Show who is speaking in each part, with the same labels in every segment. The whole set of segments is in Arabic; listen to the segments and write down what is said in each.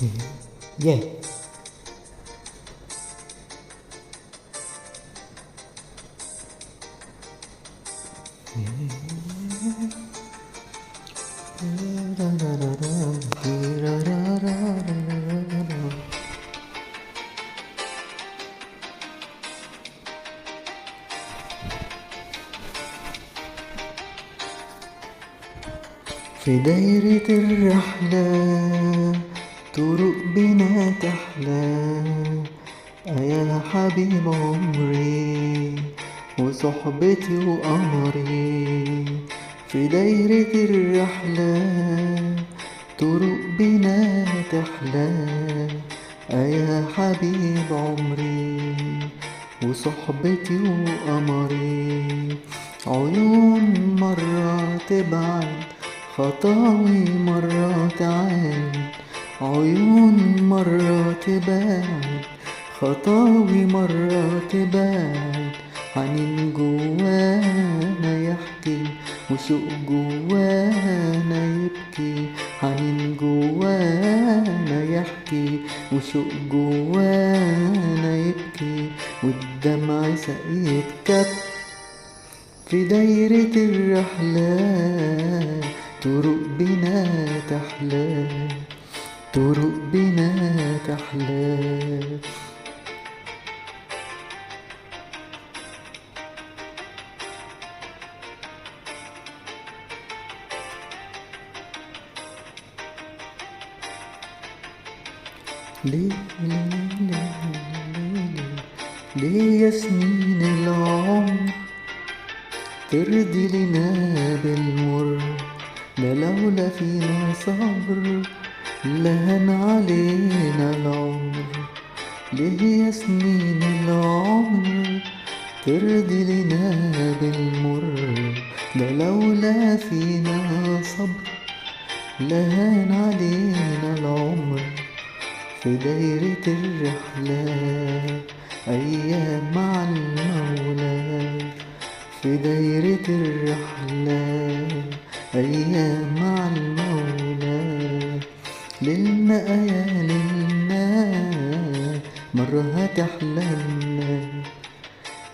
Speaker 1: Yeah. في دايرة الرحلة طرق بنا تحلى، يا حبيب عمري وصحبتي وقمري. في دايرة الرحلة طرق بنا تحلى، يا حبيب عمري وصحبتي وقمري. عيون مرة تبعد، خطاوي مرة تعاد، عيون مرة تبعد، خطاوي مرة تبعد. حنين جوانا يحكي وشوق جوانا يبكي، حنين جوانا يحكي وشوق جوانا يبكي، والدمع سقيت كب. في دايرة الرحلة طرق بنا تحلى، طرق بنا تحلى. ليه ليه ليه ليه يا سنين العمر ترضي لنا بالمر؟ ده لولا فينا صبر لهن علينا العمر. ليه يا سنين العمر ترضي لنا بالمر؟ ده لولا فينا صبر لهن علينا العمر. في دايرة الرحلة أيام مع المولى، في دايرة الرحلة أيام مع المولى. ليلنا يا ليلنا مرة هتحللنا،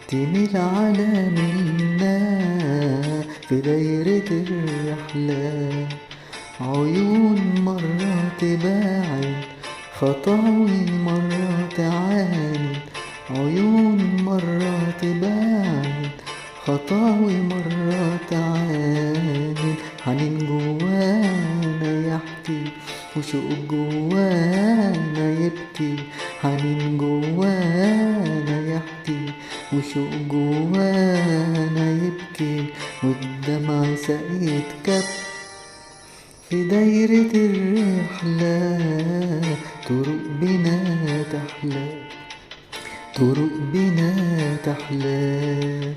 Speaker 1: تميل على منا في دايرة الرحلة. عيون مرة تباعد، خطاوي مرة تعاند، عيون مرة تباعد، خطاوي مرة تعاند. حنين جوانا يحكي وشوق جوانا يبكي، حنين جوانا يحكي وشوق جوانا يبكي، والدمع سقيت كب. في دايرة الرحلة طرق بنا تحلى، طرق بنا تحلى.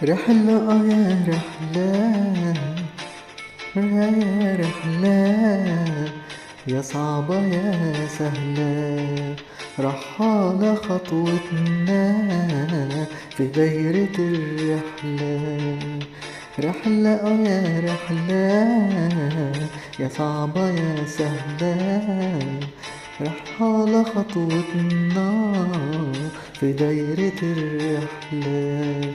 Speaker 1: رحلة يا رحلة، يا رحلة، يا صعبة يا سهلة، رحالة خطوتنا في دايرة الرحلة. رحلة يا رحلة، يا صعبة يا سهلة، رحالة خطوتنا في دايرة الرحلة.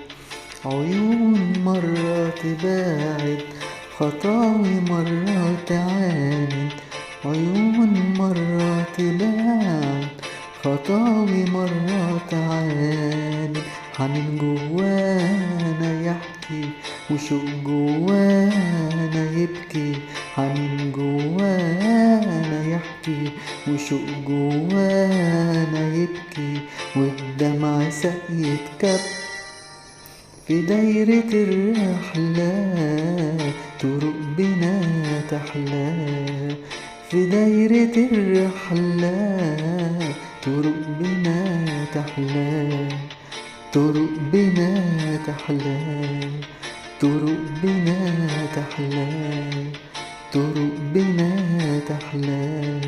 Speaker 1: عيون مرة تباعد، خطاوي مرة تعاند، عيون مرة تباعد، خطاوي مرة تعاند. حنين جوانا يحكي وشوق جوانا يبكي، حنين جوانا يحكي وشوق جوانا يبكي، والدمع سقيت كب. في دايرة الرحلة طرق بنا تحلى، في دايرة الرحلة طرق بنا تحلى، طرق بنا تحلى، طرق بنا تحلى، طرق بنا تحلى،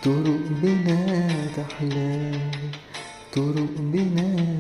Speaker 1: طرق بنا تحلى، طرق بنا